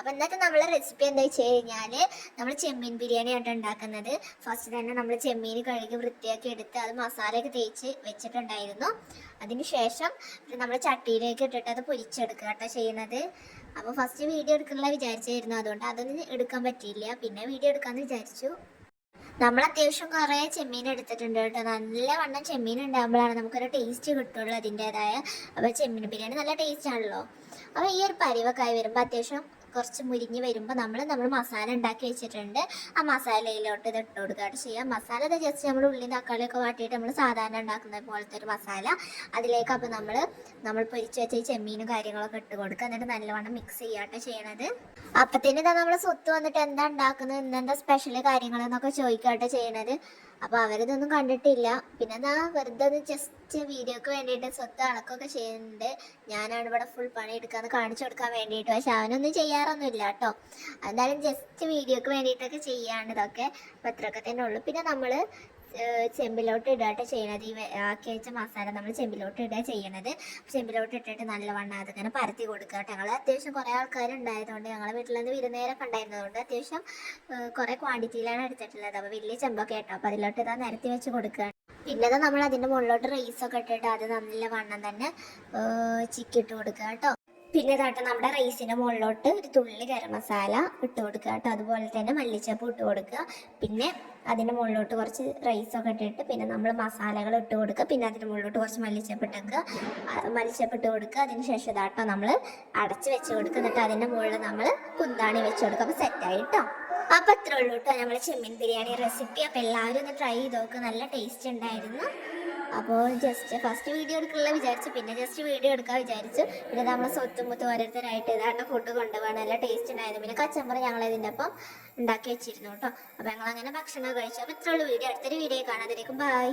അപ്പോൾ ഇന്നത്തെ നമ്മളെ റെസിപ്പി എന്താ വെച്ച് കഴിഞ്ഞാൽ നമ്മൾ ചെമ്മീൻ ബിരിയാണിയാണ് ഉണ്ടാക്കുന്നത്. ഫസ്റ്റ് തന്നെ നമ്മൾ ചെമ്മീൻ കഴുകി വൃത്തിയാക്കി എടുത്ത് അത് മസാലയൊക്കെ തേച്ച് വെച്ചിട്ടുണ്ടായിരുന്നു. അതിന് ശേഷം നമ്മൾ ചട്ടിയിലേക്ക് ഇട്ടിട്ട് അത് പൊരിച്ചെടുക്കുക കേട്ടോ ചെയ്യുന്നത്. അപ്പോൾ ഫസ്റ്റ് വീഡിയോ എടുക്കാനുള്ള വിചാരിച്ചായിരുന്നു, അതുകൊണ്ട് അതൊന്നും എടുക്കാൻ പറ്റിയില്ല. പിന്നെ വീഡിയോ എടുക്കാമെന്ന് വിചാരിച്ചു. നമ്മൾ അത്യാവശ്യം കുറേ ചെമ്മീൻ എടുത്തിട്ടുണ്ട് കേട്ടോ. നല്ല വണ്ണം ചെമ്മീൻ ഉണ്ടാകുമ്പോഴാണ് നമുക്കൊരു ടേസ്റ്റ് കിട്ടുള്ളൂ അതിൻ്റെതായ. അപ്പോൾ ചെമ്മീൻ ബിരിയാണി നല്ല ടേസ്റ്റ് ആണല്ലോ. അപ്പോൾ ഈ ഒരു പരിവക്കായി വരുമ്പോൾ അത്യാവശ്യം കുറച്ച് മുരിഞ്ഞ് വരുമ്പോൾ നമ്മൾ മസാല ഉണ്ടാക്കി വെച്ചിട്ടുണ്ട്. ആ മസാലയിലോട്ട് ഇത് ഇട്ട് കൊടുക്കുകയാണ് ചെയ്യുക. മസാല ഇത് ജസ്റ്റ് നമ്മൾ ഉള്ളി തക്കാളിയൊക്കെ വാട്ടിയിട്ട് നമ്മൾ സാധാരണ ഉണ്ടാക്കുന്ന പോലത്തെ ഒരു മസാല അതിലേക്ക് അപ്പോൾ നമ്മൾ പൊരിച്ച് വെച്ച ഈ ചെമ്മീനും കാര്യങ്ങളൊക്കെ ഇട്ട് കൊടുക്കുക. എന്നിട്ട് നല്ലവണ്ണം മിക്സ് ചെയ്യാട്ടോ ചെയ്യണത്. അപ്പത്തിന് ഇതാ നമ്മൾ സ്വത്ത് വന്നിട്ട് എന്താ ഉണ്ടാക്കുന്നത്, ഇന്നെന്താ സ്പെഷ്യൽ കാര്യങ്ങളെന്നൊക്കെ ചോദിക്കാട്ടോ ചെയ്യണത്. അപ്പോൾ അവരിതൊന്നും കണ്ടിട്ടില്ല. പിന്നെ എന്താ വെറുതെ ഒന്ന് ജസ്റ്റ് വീഡിയോക്ക് വേണ്ടിയിട്ട് സ്വത്ത് അളക്കൊക്കെ ചെയ്യുന്നുണ്ട്. ഞാനാണ് ഇവിടെ ഫുൾ പണി എടുക്കാന്ന് കാണിച്ചു കൊടുക്കാൻ വേണ്ടിയിട്ട്. പക്ഷെ അവനൊന്നും ചെയ്യാറൊന്നുമില്ല കേട്ടോ. എന്തായാലും ജസ്റ്റ് വീഡിയോക്ക് വേണ്ടിയിട്ടൊക്കെ ചെയ്യാണ് ഇതൊക്കെ. അപ്പോൾ അത്രയൊക്കെ തന്നെ ഉള്ളൂ. പിന്നെ നമ്മൾ ചെമ്പിലോട്ട് ഇടാട്ട് ചെയ്യണത്. ഈ ആക്കി വെച്ച മസാല നമ്മൾ ചെമ്പിലോട്ട് ഇടുക ചെയ്യണത്. ചെമ്പിലോട്ട് ഇട്ടിട്ട് നല്ലവണ്ണം അതിങ്ങനെ പരത്തി കൊടുക്കുക കേട്ടോ. ഞങ്ങൾ അത്യാവശ്യം കുറേ ആൾക്കാരുണ്ടായതുകൊണ്ട് ഞങ്ങളെ വീട്ടിൽ നിന്ന് വിരുന്നേരൊക്കെ ഉണ്ടായിരുന്നതുകൊണ്ട് അത്യാവശ്യം കുറേ ക്വാണ്ടിറ്റിയിലാണ് എടുത്തിട്ടുള്ളത്. അപ്പോൾ വലിയ ചെമ്പൊക്കെ കേട്ടോ. അപ്പോൾ അതിലോട്ട് ഇതാ നിരത്തി വെച്ച് കൊടുക്കുക. പിന്നെ നമ്മൾ അതിൻ്റെ മുകളിലോട്ട് റൈസൊക്കെ ഇട്ടിട്ട് അത് നല്ല വണ്ണം തന്നെ ചിക്കിട്ട് കൊടുക്കുക കേട്ടോ. പിന്നെ ഇതാട്ടോ നമ്മുടെ റൈസിൻ്റെ മുകളിലോട്ട് ഒരു തുള്ളി ഗരം മസാല ഇട്ട് കൊടുക്കുക കേട്ടോ. അതുപോലെ തന്നെ മല്ലിച്ചപ്പ് ഇട്ട് കൊടുക്കുക. പിന്നെ അതിൻ്റെ മുകളിലോട്ട് കുറച്ച് റൈസൊക്കെ ഇട്ടിട്ട് പിന്നെ നമ്മൾ മസാലകൾ ഇട്ട് കൊടുക്കുക. പിന്നെ അതിൻ്റെ മുകളിലോട്ട് കുറച്ച് മല്ലിച്ചപ്പ് ഇട്ട് കൊടുക്കുക. അതിന് ശേഷം ഇതാട്ടോ നമ്മൾ അടച്ച് വെച്ച് കൊടുക്കുക. എന്നിട്ട് അതിൻ്റെ മുകളിൽ നമ്മൾ കുന്താണി വെച്ച് കൊടുക്കുക. അപ്പോൾ സെറ്റായി കേട്ടോ. അപ്പോൾ അത്രേ ഉള്ളൂ കേട്ടോ നമ്മുടെ ചെമ്മീൻ ബിരിയാണി റെസിപ്പി. അപ്പോൾ എല്ലാവരും ഒന്ന് ട്രൈ ചെയ്ത് നോക്കുക. നല്ല ടേസ്റ്റ് ഉണ്ടായിരുന്നു. അപ്പോൾ ജസ്റ്റ് ഫസ്റ്റ് വീഡിയോ എടുക്കാനുള്ള വിചാരിച്ചു, പിന്നെ ജസ്റ്റ് വീഡിയോ എടുക്കാൻ വിചാരിച്ചു. പിന്നെ നമ്മൾ സ്വത്തുമുത്ത് ഓരോരുത്തരായിട്ട് ഇതാണ്ട് ഫുഡ് കൊണ്ടുപോകാൻ നല്ല ടേസ്റ്റ് ഉണ്ടായിരുന്നു. പിന്നെ കച്ചമ്പറ ഞങ്ങൾ ഇതിൻ്റെ ഒപ്പം ഉണ്ടാക്കി വെച്ചിരുന്നു കേട്ടോ. അപ്പോൾ ഞങ്ങൾ അങ്ങനെ ഭക്ഷണം കഴിച്ചു. അപ്പോൾ ഇത്രയുള്ള വീഡിയോ അടുത്തൊരു വീഡിയോ കാണാതിരിക്കും. ബൈ.